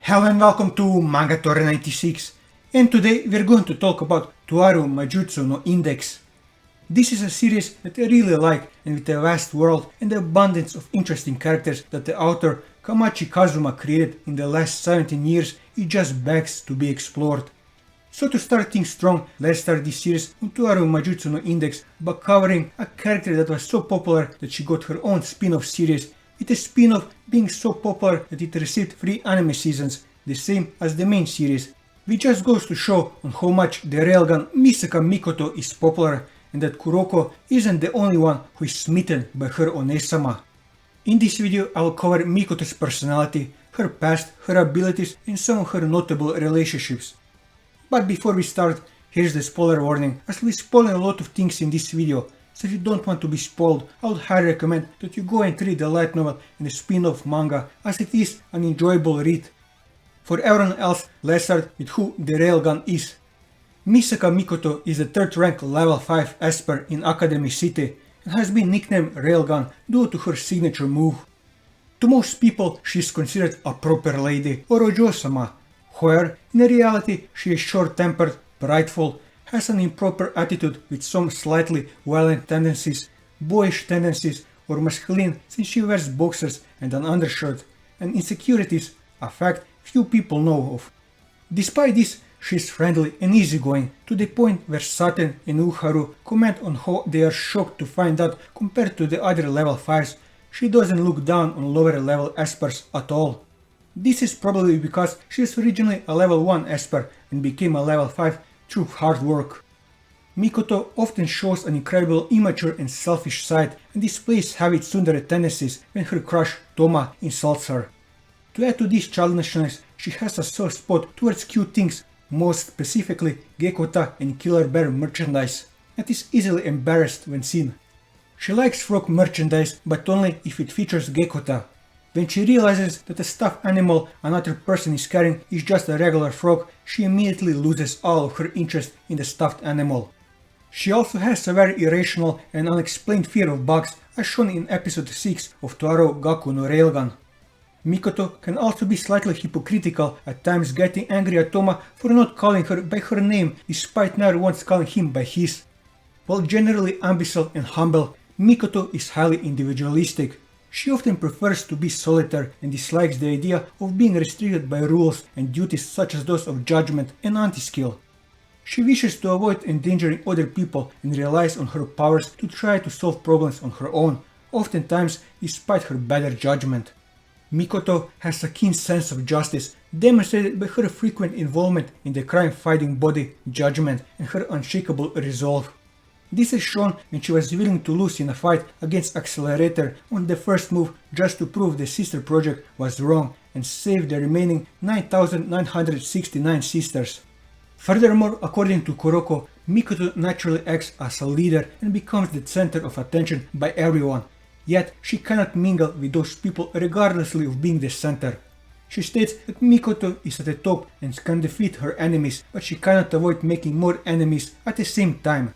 Hello and welcome to Manga Tori 96, and today we're going to talk about Toaru Majutsu no Indeks. This is a series that I really like, and with a vast world and the abundance of interesting characters that the author Kamachi Kazuma created in the last 17 years, it just begs to be explored. So to start things strong, let's start this series on Toaru Majutsu no Indeks by covering a character that was so popular that she got her own spin-off series, with the spin-off being so popular that it received 3 anime seasons, the same as the main series, which just goes to show on how much the railgun Misaka Mikoto is popular and that Kuroko isn't the only one who is smitten by her Onesama. In this video I will cover Mikoto's personality, her past, her abilities and some of her notable relationships. But before we start, here's the spoiler warning, as we'll be spoiling a lot of things in this video. So if you don't want to be spoiled, I would highly recommend that you go and read the light novel and the spin-off manga, as it is an enjoyable read. For everyone else, let's start with who the railgun is. Misaka Mikoto is the 3rd rank level 5 Esper in Academy City and has been nicknamed Railgun due to her signature move. To most people, she is considered a proper lady or Ojo-sama. However, in reality, she is short-tempered, prideful, has an improper attitude with some slightly violent tendencies, boyish tendencies, or masculine since she wears boxers and an undershirt, and insecurities, a fact few people know of. Despite this, she is friendly and easygoing, to the point where Saten and Uharu comment on how they are shocked to find out compared to the other level 5s, she doesn't look down on lower level Espers at all. This is probably because she is originally a level 1 Esper and became a level 5 through hard work. Mikoto often shows an incredible immature and selfish side and displays heavy tsundere tendencies when her crush Toma insults her. To add to this childishness, she has a soft spot towards cute things, most specifically Gekota and Killer Bear merchandise, and is easily embarrassed when seen. She likes frog merchandise, but only if it features Gekota. When she realizes that the stuffed animal another person is carrying is just a regular frog, she immediately loses all of her interest in the stuffed animal. She also has a very irrational and unexplained fear of bugs, as shown in episode 6 of Toaru Gaku no Railgun. Mikoto can also be slightly hypocritical, at times getting angry at Toma for not calling her by her name despite never once calling him by his. While generally ambitious and humble, Mikoto is highly individualistic. She often prefers to be solitary and dislikes the idea of being restricted by rules and duties such as those of judgment and anti-skill. She wishes to avoid endangering other people and relies on her powers to try to solve problems on her own, oftentimes despite her better judgment. Mikoto has a keen sense of justice, demonstrated by her frequent involvement in the crime-fighting body Judgment and her unshakable resolve. This is shown when she was willing to lose in a fight against Accelerator on the first move just to prove the sister project was wrong and save the remaining 9,969 sisters. Furthermore, according to Kuroko, Mikoto naturally acts as a leader and becomes the center of attention by everyone, yet she cannot mingle with those people regardlessly of being the center. She states that Mikoto is at the top and can defeat her enemies, but she cannot avoid making more enemies at the same time.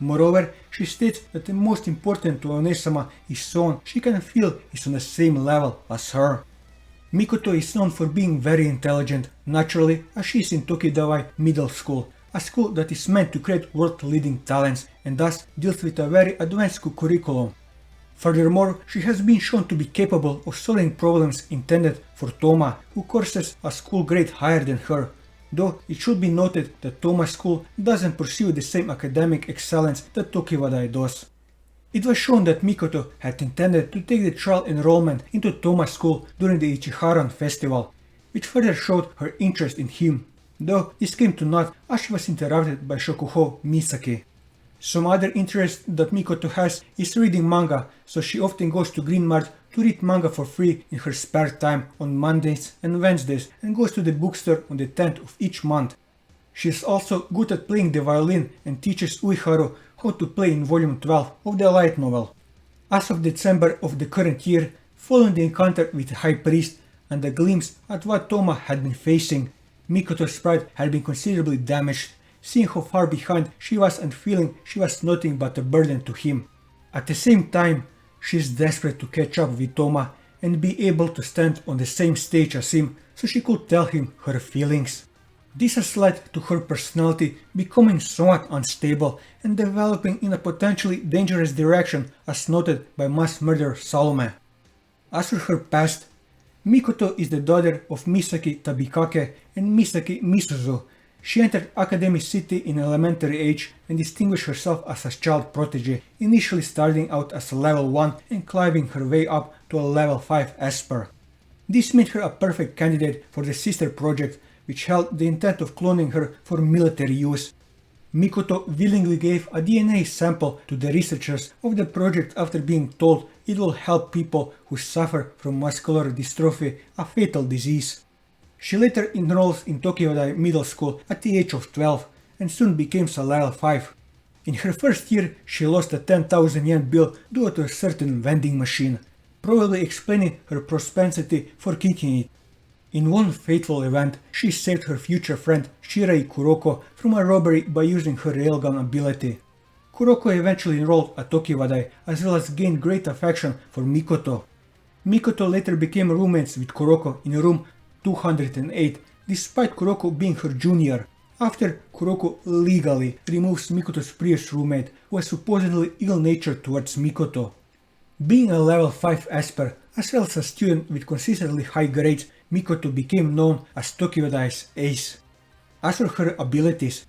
Moreover, she states that the most important to Onesama is someone she can feel is on the same level as her. Mikoto is known for being very intelligent, naturally, as she is in Tokidawai Middle School, a school that is meant to create world-leading talents and thus deals with a very advanced curriculum. Furthermore, she has been shown to be capable of solving problems intended for Toma, who courses a school grade higher than her. Though it should be noted that Toma's school doesn't pursue the same academic excellence that Tokiwadai does. It was shown that Mikoto had intended to take the trial enrollment into Toma's school during the Ichiharan festival, which further showed her interest in him, though this came to naught as she was interrupted by Shokuho Misake. Some other interest that Mikoto has is reading manga, so she often goes to Green Mart to read manga for free in her spare time on Mondays and Wednesdays and goes to the bookstore on the 10th of each month. She is also good at playing the violin and teaches Uiharu how to play in volume 12 of the light novel. As of December of the current year, following the encounter with the High Priest and a glimpse at what Toma had been facing, Mikoto's pride had been considerably damaged, seeing how far behind she was and feeling she was nothing but a burden to him. At the same time, she is desperate to catch up with Toma, and be able to stand on the same stage as him so she could tell him her feelings. This has led to her personality becoming somewhat unstable and developing in a potentially dangerous direction as noted by mass murderer Salome. As for her past, Mikoto is the daughter of Misake Tabikake and Misake Misuzu. She entered Academy City in elementary age and distinguished herself as a child prodigy, initially starting out as a level 1 and climbing her way up to a level 5 Esper. This made her a perfect candidate for the sister project, which held the intent of cloning her for military use. Mikoto willingly gave a DNA sample to the researchers of the project after being told it will help people who suffer from muscular dystrophy, a fatal disease. She later enrolls in Tokyo Middle School at the age of 12 and soon becomes a level 5. In her first year, she lost a 10,000 yen bill due to a certain vending machine, probably explaining her propensity for kicking it. In one fateful event, she saved her future friend Shirai Kuroko from a robbery by using her railgun ability. Kuroko eventually enrolled at Tokiwadai as well as gained great affection for Mikoto. Mikoto later became roommates with Kuroko in room 208, despite Kuroko being her junior, after Kuroko legally removes Mikoto's previous roommate, who was supposedly ill-natured towards Mikoto. Being a level 5 Esper, as well as a student with consistently high grades, Mikoto became known as Tokiwadai's ace. As for her abilities,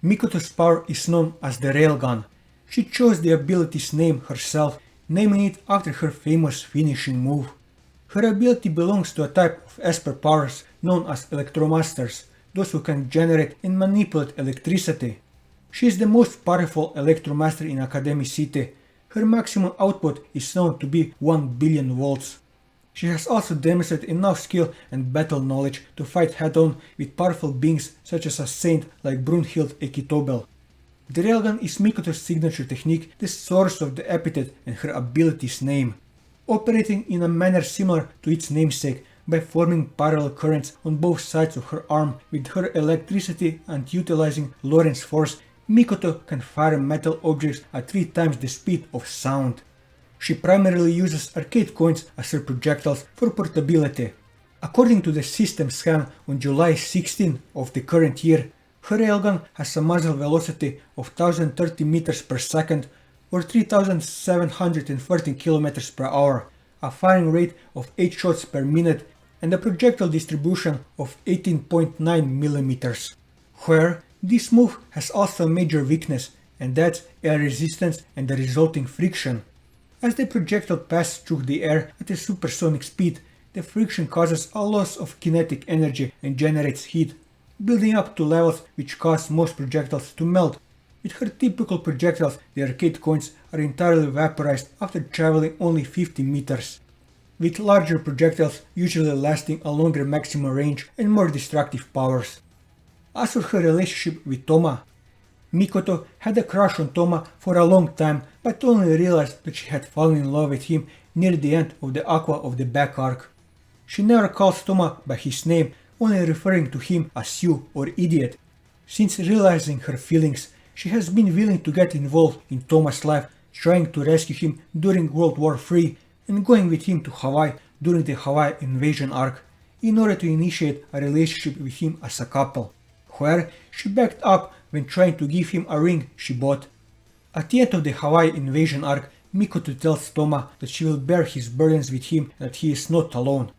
Mikoto's power is known as the Railgun. She chose the ability's name herself, naming it after her famous finishing move. Her ability belongs to a type of Esper powers known as Electromasters, those who can generate and manipulate electricity. She is the most powerful Electromaster in Academy City. Her maximum output is known to be 1 billion volts. She has also demonstrated enough skill and battle knowledge to fight head-on with powerful beings such as a saint like Brunhild Ekitobel. The Railgun is Mikoto's signature technique, the source of the epithet and her ability's name, operating in a manner similar to its namesake by forming parallel currents on both sides of her arm with her electricity and utilizing Lorentz force. Mikoto can fire metal objects at 3 times the speed of sound. She primarily uses arcade coins as her projectiles for portability. According to the system scan on July 16 of the current year, her railgun has a muzzle velocity of 1030 meters per second or 3714 km per hour, a firing rate of 8 shots per minute, and a projectile distribution of 18.9 mm. Where this move has also a major weakness, and that's air resistance and the resulting friction. As the projectile passes through the air at a supersonic speed, the friction causes a loss of kinetic energy and generates heat, building up to levels which cause most projectiles to melt. With her typical projectiles, the arcade coins are entirely vaporized after traveling only 50 meters, with larger projectiles usually lasting a longer maximum range and more destructive powers. As for her relationship with Toma, Mikoto had a crush on Toma for a long time, but only realized that she had fallen in love with him near the end of the Aqua of the Back arc. She never calls Toma by his name, only referring to him as you or idiot. Since realizing her feelings, she has been willing to get involved in Toma's life, trying to rescue him during World War III and going with him to Hawaii during the Hawaii invasion arc, in order to initiate a relationship with him as a couple, where she backed up when trying to give him a ring she bought. At the end of the Hawaii invasion arc, Mikoto tells Toma that she will bear his burdens with him and that he is not alone.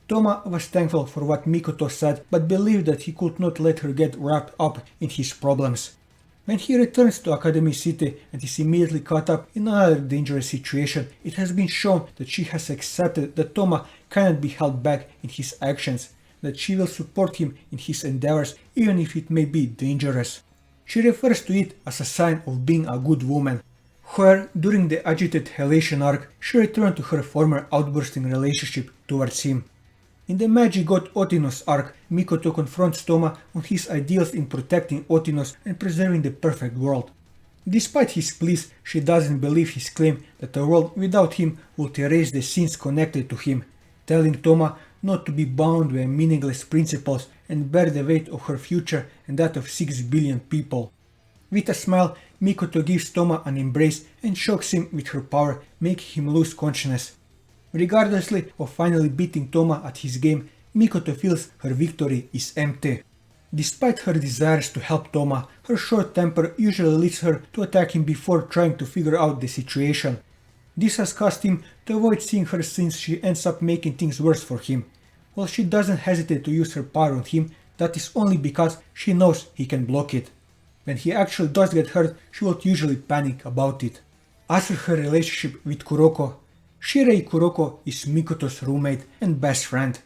Toma was thankful for what Mikoto said, but believed that he could not let her get wrapped up in his problems. When he returns to Academy City and is immediately caught up in another dangerous situation, it has been shown that she has accepted that Toma cannot be held back in his actions, that she will support him in his endeavors even if it may be dangerous. She refers to it as a sign of being a good woman, where during the agitated Helatian arc she returned to her former outbursting relationship towards him. In the Magic God Otinos arc, Mikoto confronts Toma on his ideals in protecting Otinos and preserving the perfect world. Despite his pleas, she doesn't believe his claim that a world without him would erase the sins connected to him, telling Toma not to be bound by meaningless principles and bear the weight of her future and that of 6 billion people. With a smile, Mikoto gives Toma an embrace and shocks him with her power, making him lose consciousness. Regardlessly of finally beating Toma at his game, Mikoto feels her victory is empty. Despite her desires to help Toma, her short temper usually leads her to attack him before trying to figure out the situation. This has caused him to avoid seeing her since she ends up making things worse for him. While she doesn't hesitate to use her power on him, that is only because she knows he can block it. When he actually does get hurt, she will usually panic about it. As for her relationship with Kuroko, Shirei Kuroko is Mikoto's roommate and best friend.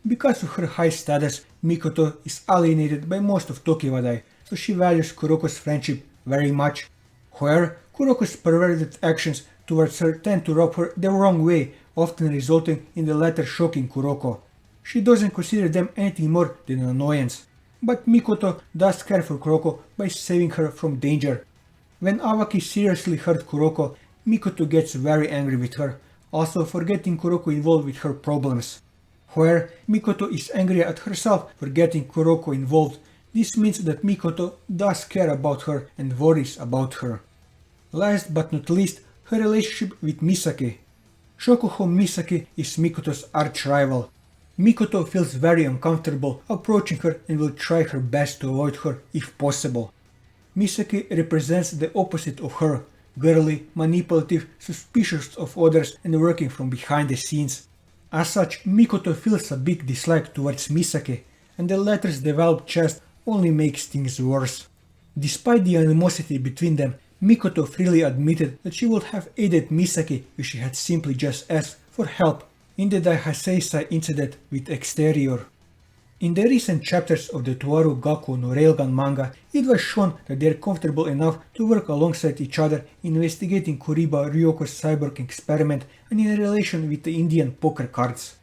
Because of her high status, Mikoto is alienated by most of Tokiwadai, so she values Kuroko's friendship very much. However, Kuroko's perverted actions towards her tend to rub her the wrong way, often resulting in the latter shocking Kuroko. She doesn't consider them anything more than an annoyance. But Mikoto does care for Kuroko by saving her from danger. When Awaki seriously hurt Kuroko, Mikoto gets very angry with her, also for getting Kuroko involved with her problems. However, Mikoto is angry at herself for getting Kuroko involved. This means that Mikoto does care about her and worries about her. Last but not least, her relationship with Misake. Shokuho Misake is Mikoto's arch-rival. Mikoto feels very uncomfortable approaching her and will try her best to avoid her if possible. Misake represents the opposite of her, girly, manipulative, suspicious of others and working from behind the scenes. As such, Mikoto feels a big dislike towards Misake, and the latter's developed chest only makes things worse. Despite the animosity between them, Mikoto freely admitted that she would have aided Misake if she had simply just asked for help in the Daihaseisai incident with Exterior. In the recent chapters of the Toaru Gaku no Railgun manga, it was shown that they are comfortable enough to work alongside each other investigating Kuriba Ryoko's cyborg experiment and in relation with the Indian poker cards.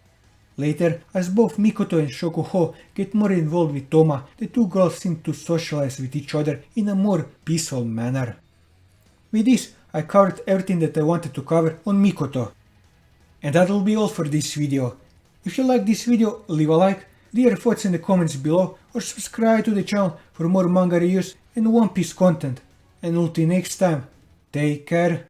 Later, as both Mikoto and Shokuho get more involved with Toma, the two girls seem to socialize with each other in a more peaceful manner. With this, I covered everything that I wanted to cover on Mikoto. And that will be all for this video. If you like this video, leave a like, leave your thoughts in the comments below, or subscribe to the channel for more manga reviews and One Piece content. And until next time, take care.